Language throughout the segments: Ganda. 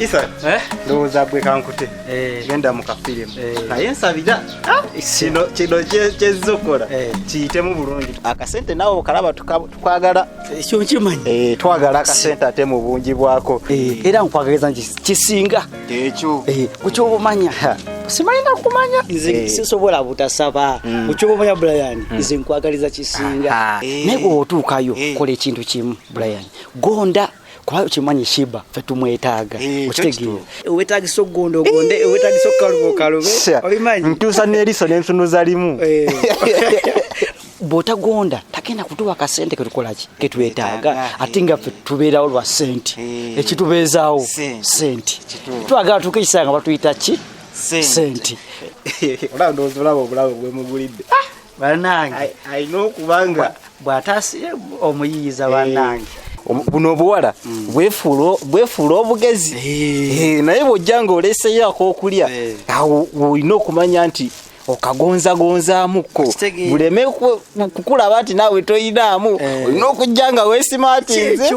Isa ndowooza gwe kankute genda mu kafirimu naye nsabira kino kyezzokola kiyitemu bulungi akasente naawe okalaba tukwagala ekyo nkimanyi twagala akasente ate mu bungi bwako era nkwagaliza kisinga ekyo kukyobumanya simanyi nakumanya nze sisobola butasaba kukyobumanya Brian nze nkwagaliza kisinga naye bw'otuukayo kola ekintu kimu Brian gonda kwa chimanyi shiba fetumwetaaga ukitegere wetagisa ogonda ogonde wetagisa okalubo obimanyi ntusa neriso n'ensunuza limu bota gonda takenda kutuwa kasente ketukolaki ketwetaaga atinga tubeerawo lwa sente ekitubeezaawo sente twagala tukisanga batuyita ki sente olaba bwe mugulidde banange ayina okubanga bw'ataasiye omuyiiza banange buno obuwala bwefuula obugezi naye bw'ojja ng'oleseyo ak'okulya awo olina okumanya nti okagonzagonzaamukko buleme kukulaba nti naawe toyinaamu olina okujja nga weesimaatinze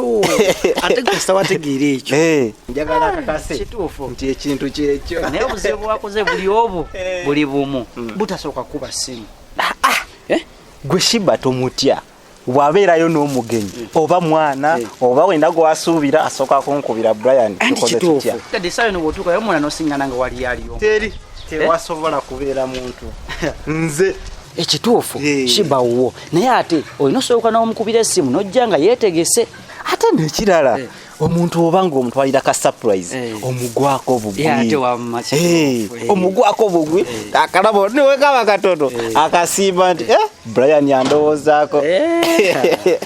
ate gusita wategeera ekyo njagala akakase kituufu nti ekintu kyekyo naye obuzibu bwakoze buli obu buli bumu butasooka kuba ssimu gwe shiba tomutya bwabeerayo n'omugenyi oba mwana oba wenda gwasuubira asooka kunkubira Brian tukoze tutya tadisayo n'obwotuukayo omwana n'osiŋŋana nga wali aliyo tewasobola kubeera muntu nze ekituufu shiba wo naye ate olina osooka n'omukubira essimu n'ojja nga yeetegese ate n'ekirala omuntu oba ng'omutwalira ka surprise omugwako bugwi omugwako bugwi akalabo niwe kaba katoto akasimba nti Brian yandowoozaako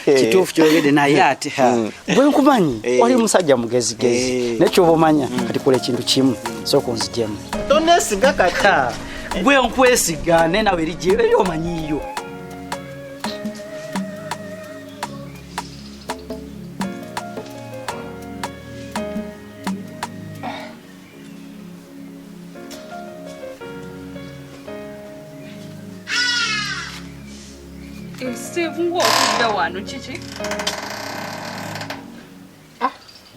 kituufu kyogedde naye ate bwe nkumanyi wali musajja mugezigezi nekyoba omanya kati kola ekintu kimu sooka onzijemu toneesiga kati bwe nkwesiga naye nawe eri omanyiiyo Steve ng'okudda wano kiki?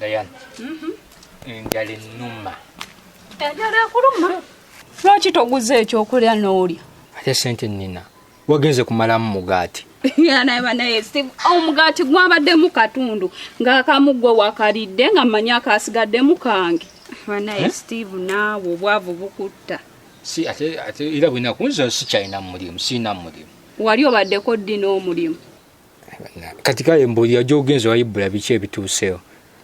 Diane. Enjala ennuma. Enjala ekuluma? Lwaki toguze ekyokulya n'olya? Ate sente nnina. Wagenze kumalamu mugaati. Naye Steve omugaati gwabaddemu katundu ng'akamu gwe wakalidde nga mmanyi akasigaddemu kange. Naye Steve naawe obwavu bukutta. Si ate era bwina kunza sikyalina mulimu siina mulimu. Wali obaddeko ddi n'omulimu? Kati kale mbuulira gy'ogenze wayibula biki ebituuseewo?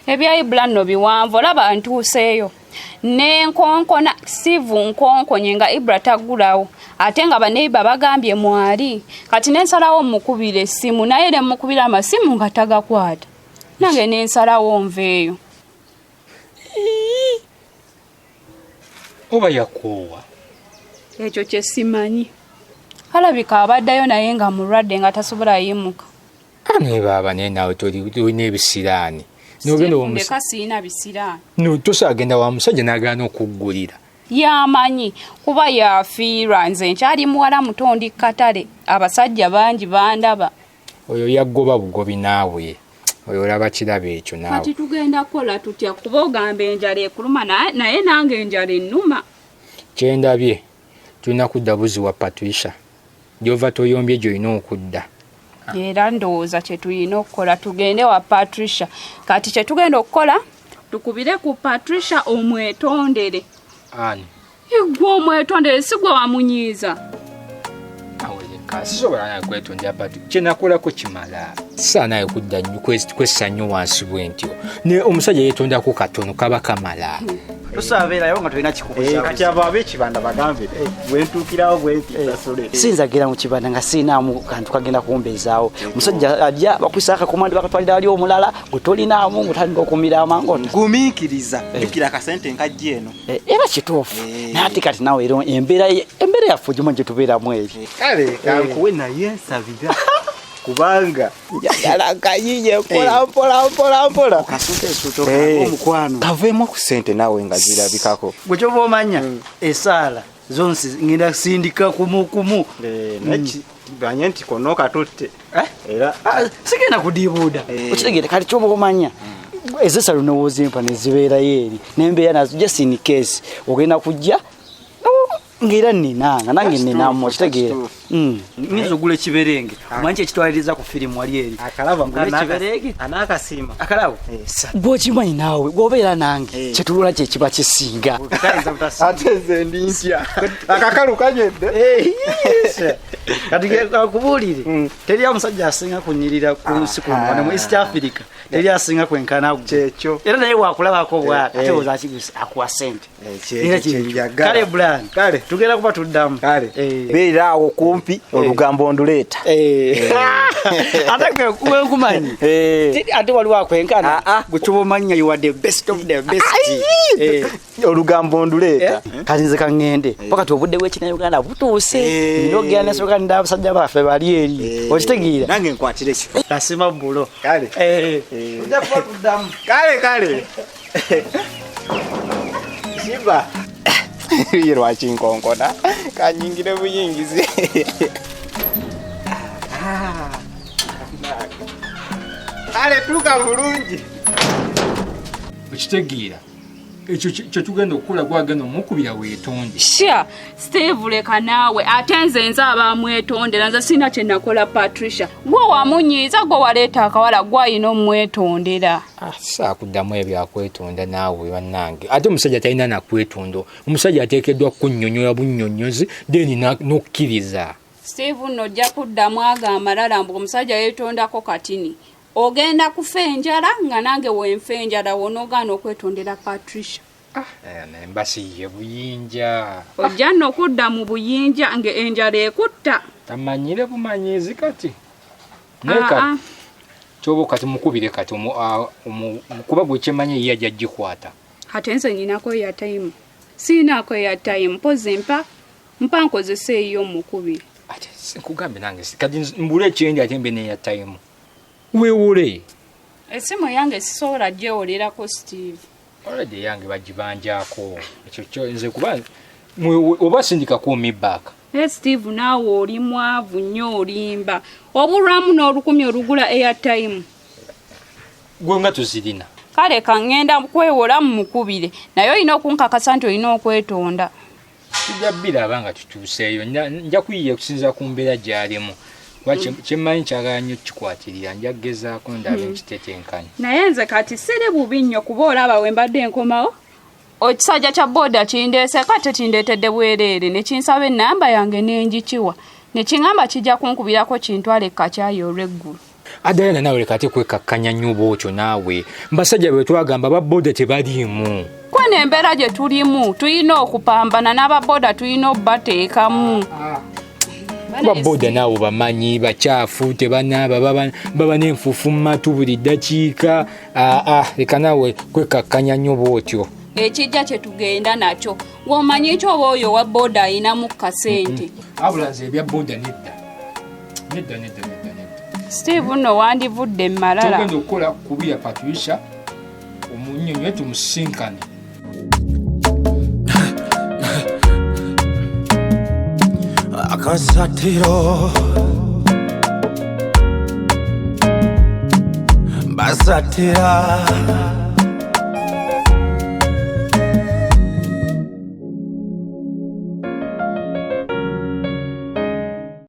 Ebyayibula nno biwanvu olaba ntuuseeyo n'enkonkona Steve nkonkonye nga Ibra tagulawo ate nga baneiba bagambye mwali kati nensalawo mukubira essimu naye ne mukubira amasimu nga tagakwata nange nensalawo nveeyo oba yakoowa ekyo kye simanyi alabika abaddayo naye nga mulwadde nga tasobola yimuka ane baaba naye naawe tolina ebisiraani ndeka siina bisiraani no tosagenda wa musajja n'agaana okuggulira yamanyi kuba yafiirwa nze nkyali muwala mutondi katale abasajja bangi bandaba oyo yaggoba bugobi naawe oyo olaba kiraba ekyo naawe kati tugenda kukola tutya kuba ogamba enjala ekuluma naye nange enjala ennuma kyendabye tulina kudda buzi wa Patricia gyova toyombye gy'olina okudda era ndowooza kye tulina okukola tugende wa Patricia kati kye tugenda okukola tukubire ku Patricia omwetondere ani gwe omwetondere si gwe wamunyiiza sisobola naye kwetondera Patricia kyenakolako kimala saa naye kudda kwessa nnyo wansi bwentyo ne omusajja yeetondako katono kaba kamala tosabeerayo nga tolina kikubuza kati abo ab'ekibanda bagambe bwentuukirawo bwentisasole sinzagira mu kibanda nga siinaamu kantu kagenda kumbeezaawo musajja ajja bakwisa akakomandi bakatwalira ali omulala gwe tolinaamu ng'otandika okumira amangota gumiikiriza jjukira akasente nkajja eno era kituufu naye ate kati naawe era embeera yaffe ogimanyi gye tubeeramu eri kale kankuwe naye nsabira kubanga njagala kayiye mpola kasente esutoka omukwano kaveemu ku sente naawe nga zirabikako gwe kyoba omanya esaala zonsi ngenda sindika kumu banye nti kono katutte era sigenda kudiibuuda okitegeere kati kyoba omanya ezesalo nowozimpa nezibeerayo eri nembeera nazo just in case ogenda kujja ngera ninanga nange ninamu okitegeera nizo gule kiberenge manje kitwaliriza ku filimu wali eri akalaba gule kiberenge anakasima akalabo bwokimanyi naawe bwobeera nange kyetulula kye kiba kisinga ateze ndintya akakalu kanyedde kati akubuulire teri omusajja asinga kunyirira ku nsi kuno wano mu East Africa teri asinga kwenkana kyekyo era naye wakulabako bwaka ate ozakigusa akuwa sente kale Brian kale tugenda kuba tuddamu kale beera awo kumpi olugambo nduleeta ate kumanyi ate waliwo akwenkana gwekyobomanya you are the best of the best olugambo nduleeta kati nze kaŋŋende pakati obudde bw'ekina Uganda butuuse ndogera nesoka nda abasajja baffe bali eri okitegeera nange nkwatire kifo nasima bulo kale tujja kuba tuddamu kale Shiba ye lwakinkonkona kanyingire buyingizi kale tuka bulungi okitegeera ekyo kyetugenda okukola gwagenda omukubira weetonde sha Steve leka naawe ate nze nze abamwetondera nze sina kye nakola Patricia gwe wamunyiiza gwe waleeta akawala gwayina omwetondera saakuddamu ebyakwetonda naawe bannange ate omusajja talina nakwetonda omusajja ateekeddwa kunnyonnyola bunnyonnyozi deni n'okkiriza Steve nojja kuddamu ag'amalala mbu omusajja yeetondako katini ogenda kufa enjala nga nange wenfa enjala wonoogaana okwetondera Patricia embasi ye buyinja ojja nno okudda mu buyinja ng'enjala ekutta tamanyire bumanyiizi kati naye kati kyoba kati mukubire kati kuba gwe kyemanyi ye ajja gikwata ate nze nyinako ya time siinako ya time mpozi mpa nkozesa eyo mukubire ate nkugambe nange kati mbule ekyendi ate mbe neya time weewule esimu yange sisobola gyewolerako Steve already yange bagibanjako ekyo kyo nze kuba oba sindikako mibaka Steve naawe oli mwavu nnyo olimba obulwamu n'olukumi olugula airtime gwe nga tuzirina kale kaŋŋenda kwewola mu mukubire naye olina okunkakasa nti olina okwetonda tujja biraba nga tutuuseeyo nja kuyiya okusinza ku mbeera gy'alimu kyemmanyi kyagala nnyo kikwatirira nja kugezaako ndabe nkitetenkanya naye nze kati siri bubi nnyo kuba olaba we mbadde enkomawo ekisajja kya booda kindeese kati kindeetedde bwereere ne kinsaba ennamba yange n'enjikiwa ne kiŋŋamba kijja kunkubirako kintwale ekakyayo olw'eggulu adayana naawe leka ate kwekakkanya nnyo bwotyo naawe mbasajja bwe twagamba babooda tebaliimu kwe n'embeera gye tulimu tulina okupambana n'ababooda tulina obbateekamu babooda naawe bamanyi bakyafu tebanaaba baba n'enfuufu mu matu buli ddakiika leka naawe kwekakkanya nnyo bwotyo ekijja kye tugenda nakyo ng'omanyi kyo oba oyo wa booda ayinamu kasente abula nze ebya booda nedda Steve nno wandivudde mmalala tugenda okukola kubi ya Patricia omunnyonnyo tumusinkane akasatiro basatira